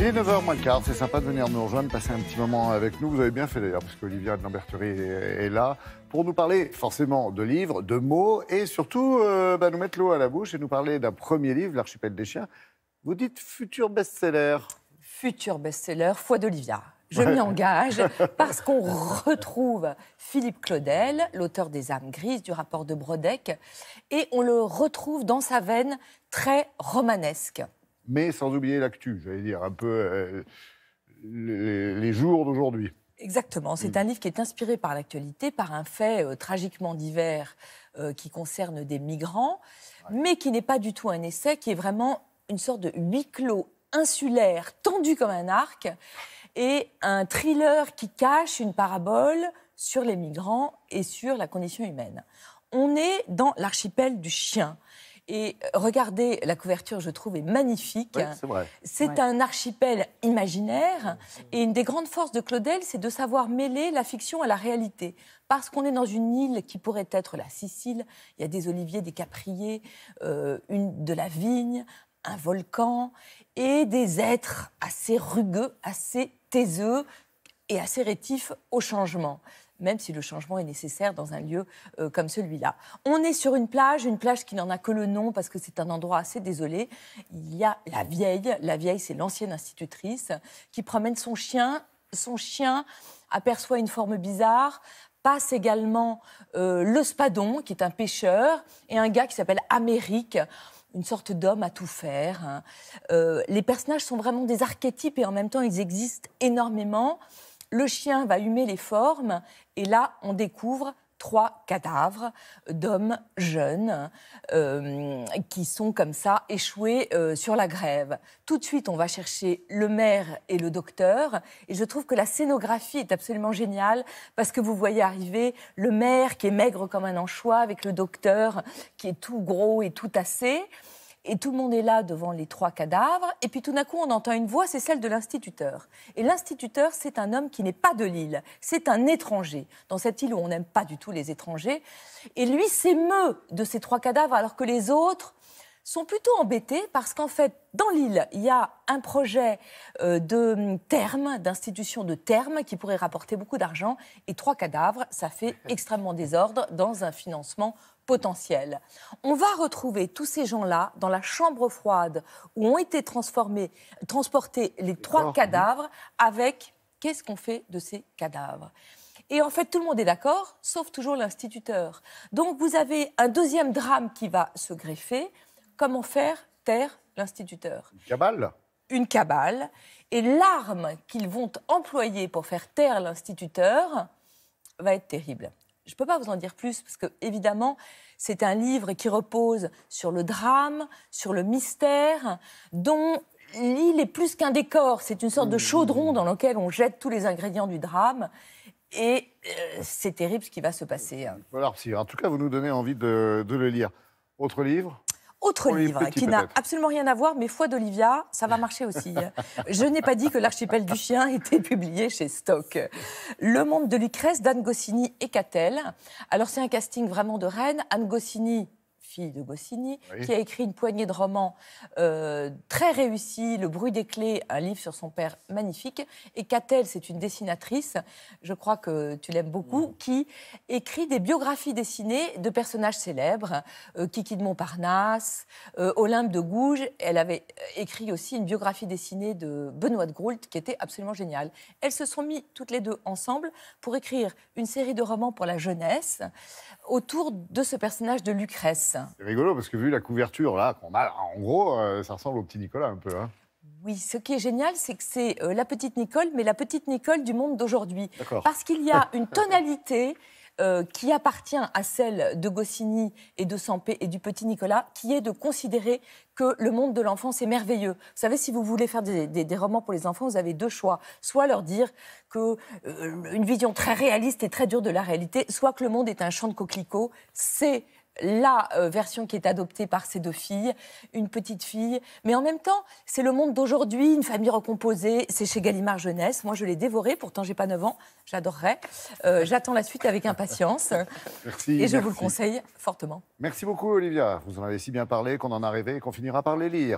Il est 9h moins le quart, c'est sympa de venir nous rejoindre, passer un petit moment avec nous. Vous avez bien fait d'ailleurs, parce qu'Olivia de Lamberterie est là pour nous parler forcément de livres, de mots et surtout nous mettre l'eau à la bouche et nous parler d'un premier livre, L'Archipel des chiens. Vous dites futur best-seller. Futur best-seller, foi d'Olivia. Je m'y engage parce qu'on retrouve Philippe Claudel, l'auteur des âmes grises, du rapport de Brodeck, et on le retrouve dans sa veine très romanesque. Mais sans oublier l'actu, j'allais dire, un peu les jours d'aujourd'hui. Exactement, c'est un livre qui est inspiré par l'actualité, par un fait tragiquement divers qui concerne des migrants, mais qui n'est pas du tout un essai, qui est vraiment une sorte de huis clos insulaire, tendu comme un arc, et un thriller qui cache une parabole sur les migrants et sur la condition humaine. On est dans l'archipel du chien. Et regardez, la couverture, je trouve, est magnifique. Oui, c'est vrai. C'est un archipel imaginaire. Et une des grandes forces de Claudel, c'est de savoir mêler la fiction à la réalité. Parce qu'on est dans une île qui pourrait être la Sicile. Il y a des oliviers, des capriers, de la vigne, un volcan et des êtres assez rugueux, assez taiseux et assez rétifs au changement, même si le changement est nécessaire dans un lieu comme celui-là. On est sur une plage qui n'en a que le nom parce que c'est un endroit assez désolé. Il y a la vieille c'est l'ancienne institutrice, qui promène son chien. Son chien aperçoit une forme bizarre, passe également le Spadon, qui est un pêcheur, et un gars qui s'appelle Amérique, une sorte d'homme à tout faire. Les personnages sont vraiment des archétypes et en même temps, ils existent énormément. Le chien va humer les formes et là, on découvre 3 cadavres d'hommes jeunes qui sont comme ça échoués sur la grève. Tout de suite, on va chercher le maire et le docteur et je trouve que la scénographie est absolument géniale parce que vous voyez arriver le maire qui est maigre comme un anchois avec le docteur qui est tout gros et tout tassé. Et tout le monde est là devant les 3 cadavres. Et puis tout d'un coup, on entend une voix, c'est celle de l'instituteur. Et l'instituteur, c'est un homme qui n'est pas de l'île. C'est un étranger. Dans cette île où on n'aime pas du tout les étrangers. Et lui s'émeut de ces 3 cadavres alors que les autres sont plutôt embêtés parce qu'en fait, dans l'île, il y a un projet de terme, d'institution de terme qui pourrait rapporter beaucoup d'argent. Et 3 cadavres, ça fait extrêmement désordre dans un financement potentiel. On va retrouver tous ces gens-là dans la chambre froide où ont été transportés les 3 cadavres avec qu'est-ce qu'on fait de ces cadavres. Et en fait, tout le monde est d'accord, sauf toujours l'instituteur. Donc, vous avez un deuxième drame qui va se greffer. Comment faire taire l'instituteur ? Une cabale ? Une cabale. Et l'arme qu'ils vont employer pour faire taire l'instituteur va être terrible. Je ne peux pas vous en dire plus parce que, évidemment, c'est un livre qui repose sur le drame, sur le mystère, dont l'île est plus qu'un décor. C'est une sorte de chaudron dans lequel on jette tous les ingrédients du drame. Et c'est terrible ce qui va se passer. Voilà, en tout cas, vous nous donnez envie de le lire. Autre livre ? Autre livre qui n'a absolument rien à voir, mais foi d'Olivia, ça va marcher aussi. Je n'ai pas dit que L'Archipel du chien était publié chez Stock. Le monde de Lucrèce d'Anne Goscinny et Catel. Alors c'est un casting vraiment de reine. Anne Goscinny, fille de Goscinny, qui a écrit une poignée de romans très réussis, Le bruit des clés, un livre sur son père magnifique. Et Catel, c'est une dessinatrice, je crois que tu l'aimes beaucoup, qui écrit des biographies dessinées de personnages célèbres. Kiki de Montparnasse, Olympe de Gouges. Elle avait écrit aussi une biographie dessinée de Benoît de Groult qui était absolument géniale. Elles se sont mises toutes les deux ensemble pour écrire une série de romans pour la jeunesse autour de ce personnage de Lucrèce. C'est rigolo parce que vu la couverture là qu'on a, en gros, ça ressemble au petit Nicolas un peu. Hein. Oui, ce qui est génial, c'est que c'est la petite Nicole, mais la petite Nicole du monde d'aujourd'hui. D'accord. Parce qu'il y a une tonalité qui appartient à celle de Goscinny et de Sampé et du petit Nicolas, qui est de considérer que le monde de l'enfance est merveilleux. Vous savez, si vous voulez faire des romans pour les enfants, vous avez 2 choix. Soit leur dire qu'une vision très réaliste et très dure de la réalité, soit que le monde est un champ de coquelicots. C'est la version qui est adoptée par ces 2 filles, une petite fille. Mais en même temps, c'est le monde d'aujourd'hui, une famille recomposée. C'est chez Gallimard Jeunesse. Moi, je l'ai dévoré. Pourtant, j'ai pas 9 ans. J'adorerais. J'attends la suite avec impatience. Merci. Et je vous le conseille fortement. Merci beaucoup, Olivia. Vous en avez si bien parlé qu'on en a rêvé et qu'on finira par les lire.